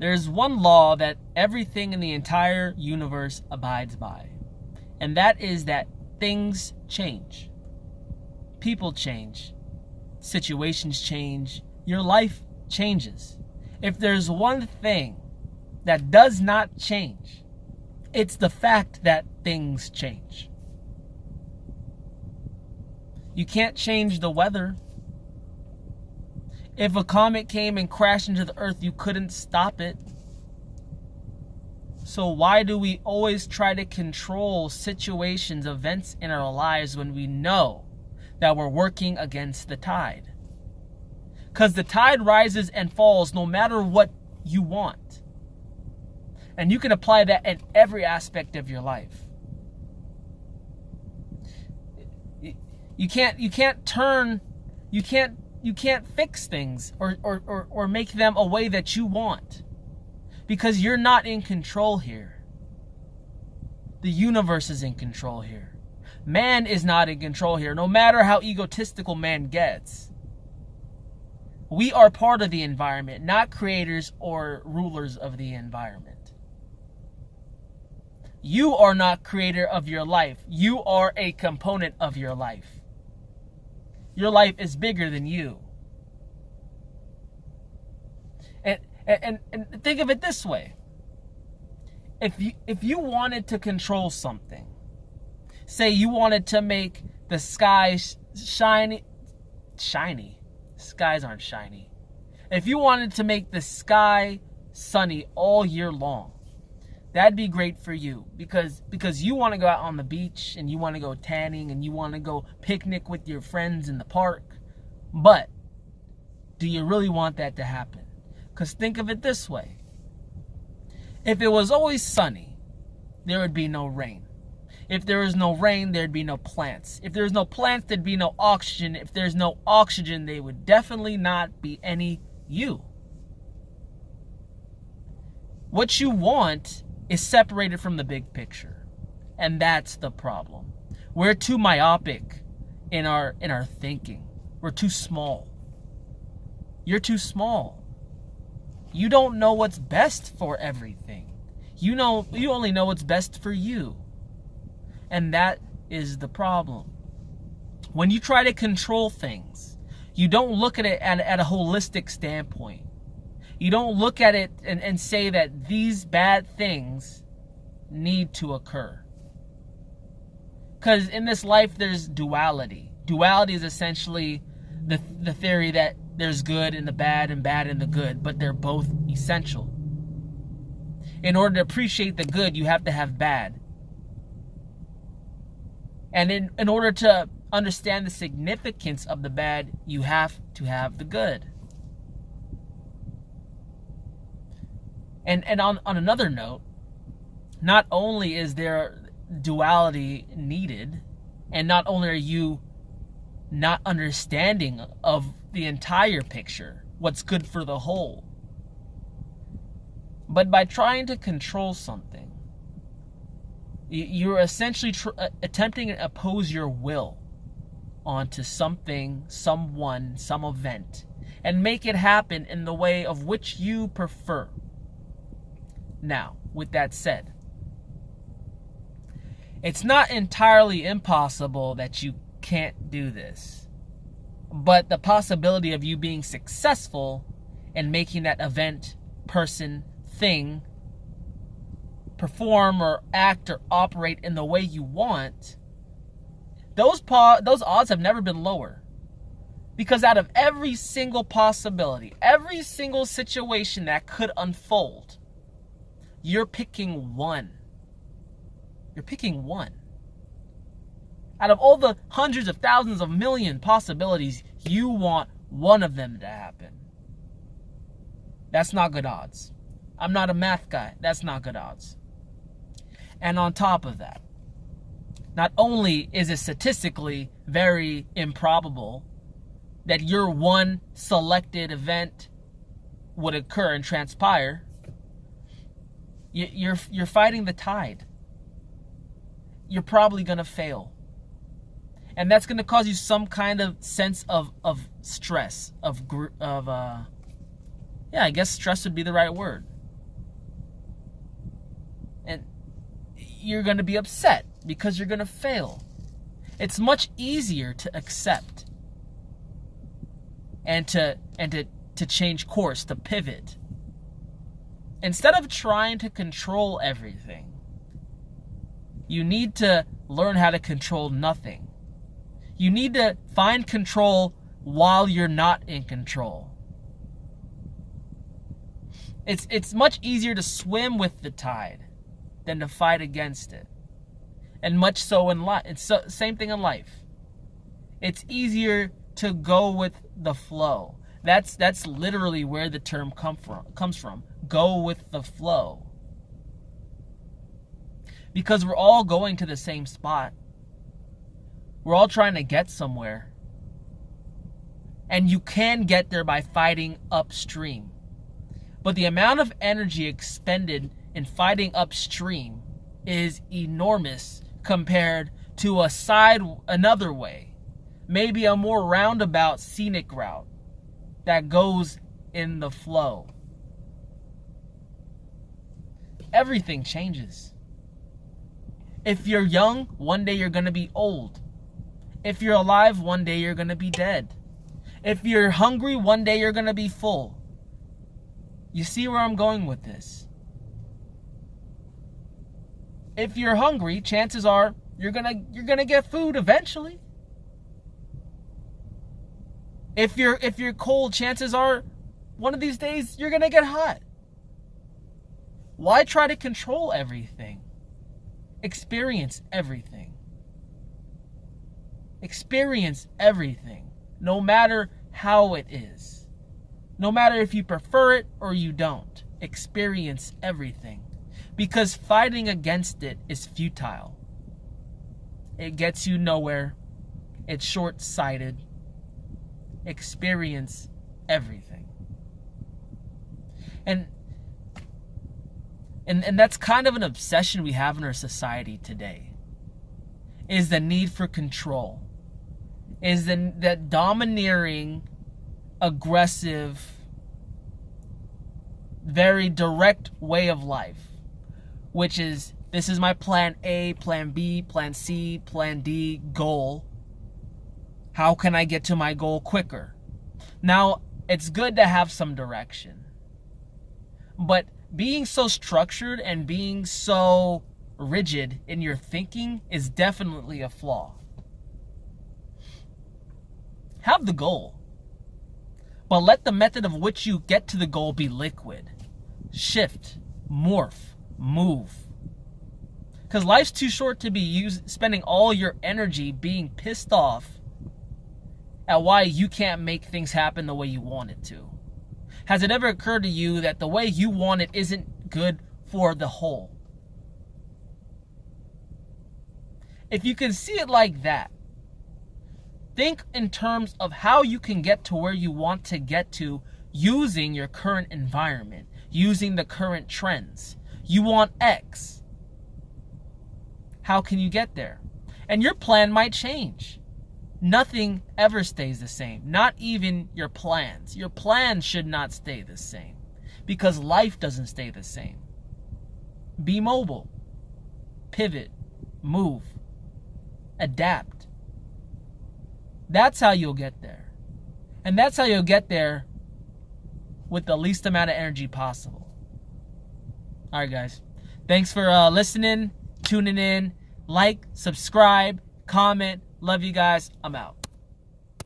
There's one law that everything in the entire universe abides by, and that is that things change. People change. Situations change. Your life changes. If there's one thing that does not change, it's the fact that things change. You can't change the weather. If a comet came and crashed into the earth, you couldn't stop it. So why do we always try to control situations, events in our lives when we know that we're working against the tide? Because the tide rises and falls no matter what you want. And you can apply that in every aspect of your life. You can't fix things or make them a way that you want. Because you're not in control here. The universe is in control here. Man is not in control here, no matter how egotistical man gets. We are part of the environment, not creators or rulers of the environment. You are not creator of your life. You are a component of your life. Your life is bigger than you. And think of it this way. If you wanted to control something, say you wanted to make the sky shiny. Skies aren't shiny. If you wanted to make the sky sunny all year long, that'd be great for you because you want to go out on the beach and you want to go tanning and you want to go picnic with your friends in the park. But do you really want that to happen? Because think of it this way. If it was always sunny, there would be no rain. If there was no rain, there'd be no plants. If there's no plants, there'd be no oxygen. If there's no oxygen, there would definitely not be any you. What you want is separated from the big picture. And that's the problem. We're too myopic in our thinking. We're too small. You're too small. You don't know what's best for everything. You only know what's best for you. And that is the problem. When you try to control things, you don't look at it at a holistic standpoint. You don't look at it and say that these bad things need to occur. Because in this life, there's duality. Duality is essentially the theory that there's good in the bad and bad in the good, but they're both essential. In order to appreciate the good, you have to have bad. And in order to understand the significance of the bad, you have to have the good. And on another note, not only is there duality needed, and not only are you not understanding of the entire picture, what's good for the whole, but by trying to control something, you're essentially attempting to oppose your will onto something, someone, some event, and make it happen in the way of which you prefer. Now, with that said, it's not entirely impossible that you can't do this, but the possibility of you being successful in making that event, person, thing perform or act or operate in the way you want, those odds have never been lower. Because out of every single possibility, every single situation that could unfold, you're picking one. You're picking one. Out of all the hundreds of thousands of million possibilities, you want one of them to happen. That's not good odds. I'm not a math guy. That's not good odds. And on top of that, not only is it statistically very improbable that your one selected event would occur and transpire, you're fighting the tide. You're probably going to fail. And that's going to cause you some kind of sense of stress, I guess stress would be the right word. you're going to be upset because you're going to fail. It's much easier to accept and to change course, to pivot. Instead of trying to control everything, you need to learn how to control nothing. You need to find control while you're not in control. It's much easier to swim with the tide than to fight against it. And much so in life. It's same thing in life. It's easier to go with the flow. That's literally where the term comes from. Go with the flow. Because we're all going to the same spot. We're all trying to get somewhere. And you can get there by fighting upstream. But the amount of energy expended in fighting upstream is enormous compared to another way. Maybe a more roundabout, scenic route that goes in the flow. Everything changes. If you're young, one day you're going to be old. If you're alive, one day you're going to be dead. If you're hungry, one day you're going to be full. You see where I'm going with this? If you're hungry, chances are you're gonna get food eventually. If you're cold, chances are one of these days you're gonna get hot. Why try to control everything? Experience everything. Experience everything, no matter how it is. No matter if you prefer it or you don't. Experience everything. Because fighting against it is futile. It gets you nowhere. It's short-sighted. Experience everything. And that's kind of an obsession we have in our society today. Is the need for control. Is that domineering, aggressive, very direct way of life, which is, this is my plan A, plan B, plan C, plan D, goal. How can I get to my goal quicker? Now, it's good to have some direction, but being so structured and being so rigid in your thinking is definitely a flaw. Have the goal, but let the method of which you get to the goal be liquid. Shift, morph, move. Because life's too short to be spending all your energy being pissed off at why you can't make things happen the way you want it to. Has it ever occurred to you that the way you want it isn't good for the whole? If you can see it like that, think in terms of how you can get to where you want to get to using your current environment, using the current trends. You want X. How can you get there? And your plan might change. Nothing ever stays the same. Not even your plans. Your plans should not stay the same. Because life doesn't stay the same. Be mobile. Pivot. Move. Adapt. That's how you'll get there. And that's how you'll get there with the least amount of energy possible. Alright guys. Thanks for listening, tuning in. Like, subscribe, comment. Love you guys. I'm out.